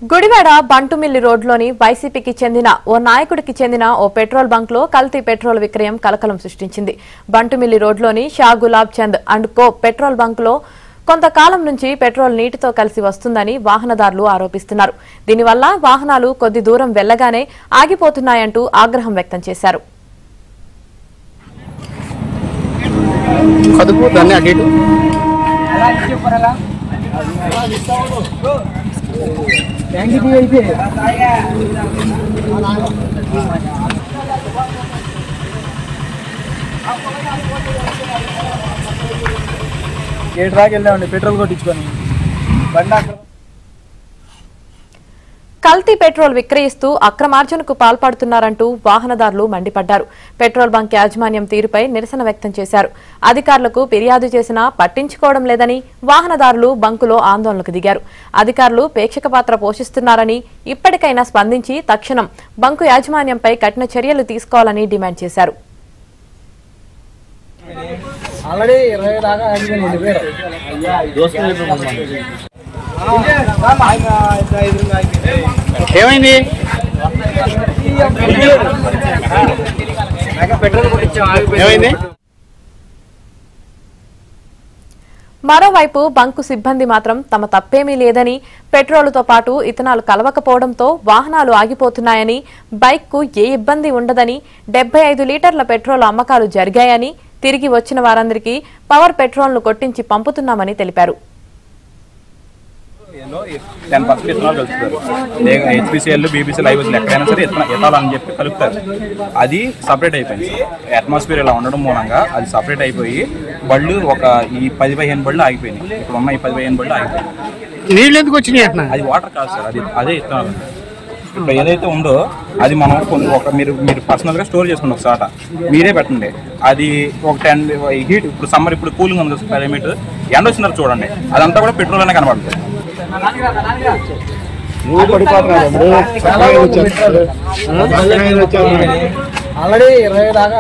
గుడివాడ బంటుమిల్లి రోడ్లోని వైసీపీకి చెందిన ఓ నాయకుడికి చెందిన ఓ పెట్రోల్ బంక్లో కల్తీ పెట్రోల్ విక్రయం కలకలం సృష్టించింది. బంటుమిల్లి రోడ్లోని Shah Gulab Chand and co petrol బంక్లో కొంతకాలం నుంచి పెట్రోల్ నీటితో కలిసి వస్తుందని వాహనదారులు ఆరోపిస్తున్నారు. దీనివల్ల వాహనాలు కొద్ది దూరం వెళ్లగానే ఆగిపోతున్నాయంటూ ఆగ్రహం వ్యక్తం చేశారు. పెట్రోల్ కొట్టించుకొని కల్తీ పెట్రోల్ విక్రయిస్తూ అక్రమార్జనకు పాల్పడుతున్నారంటూ వాహనదారులు మండిపడ్డారు. పెట్రోల్ బంక్ యాజమాన్యం తీరుపై నిరసన వ్యక్తం చేశారు. అధికారులకు ఫిర్యాదు చేసినా పట్టించుకోవడం లేదని వాహనదారులు బంకులో ఆందోళనకు దిగారు. అధికారులు ప్రేక్షక పాత్ర పోషిస్తున్నారని, ఇప్పటికైనా స్పందించి తక్షణం బంకు యాజమాన్యంపై కఠిన చర్యలు తీసుకోవాలని డిమాండ్ చేశారు. ఏమైంది? మరోవైపు బంకు సిబ్బంది మాత్రం తమ తప్పేమీ లేదని, పెట్రోలుతో పాటు ఇథనాల్ కలవకపోవడంతో వాహనాలు ఆగిపోతున్నాయని, బైక్కు ఏ ఇబ్బంది ఉండదని, 75 లీటర్ల పెట్రోల్ అమ్మకాలు జరిగాయని, తిరిగి వచ్చిన వారందరికీ పవర్ పెట్రోల్ను కొట్టించి పంపుతున్నామని తెలిపారు. 10% ఇథనాల్ కలుపుతారు. హెచ్పిసిఎల్, బీపీసీఎల్, ఐఓసీలు ఎక్కడైనా సరే ఇథనాల్ అని చెప్పి కలుపుతారు. అది సపరేట్ అయిపోయింది. అట్మాస్ఫియర్ ఇలా ఉండడం మూలంగా అది సపరేట్ అయిపోయి బళ్ళు ఈ 10-15 బళ్ళు ఆగిపోయినాయి. ఇప్పుడు ఉన్న ఈ 10-15 బళ్ళు ఆగిపోయినాయి. నీళ్ళు ఎందుకు వచ్చినాయి? అది వాటర్ కాదు సార్, అదే ఇథనాల్. ఇప్పుడు ఏదైతే ఉందో అది మనం మీరు పర్సనల్గా స్టోర్ చేసుకుని ఒక చోట మీరే పెట్టండి. అది ఒక 10 హీట్, ఇప్పుడు సమ్మర్, ఇప్పుడు కూలింగ్ ఉంది క్లైమేట్, ఎండ వచ్చినారు చూడండి, అదంతా కూడా పెట్రోల్ అనే కనబడుతుంది. ఆల్రెడీ 20 దాకా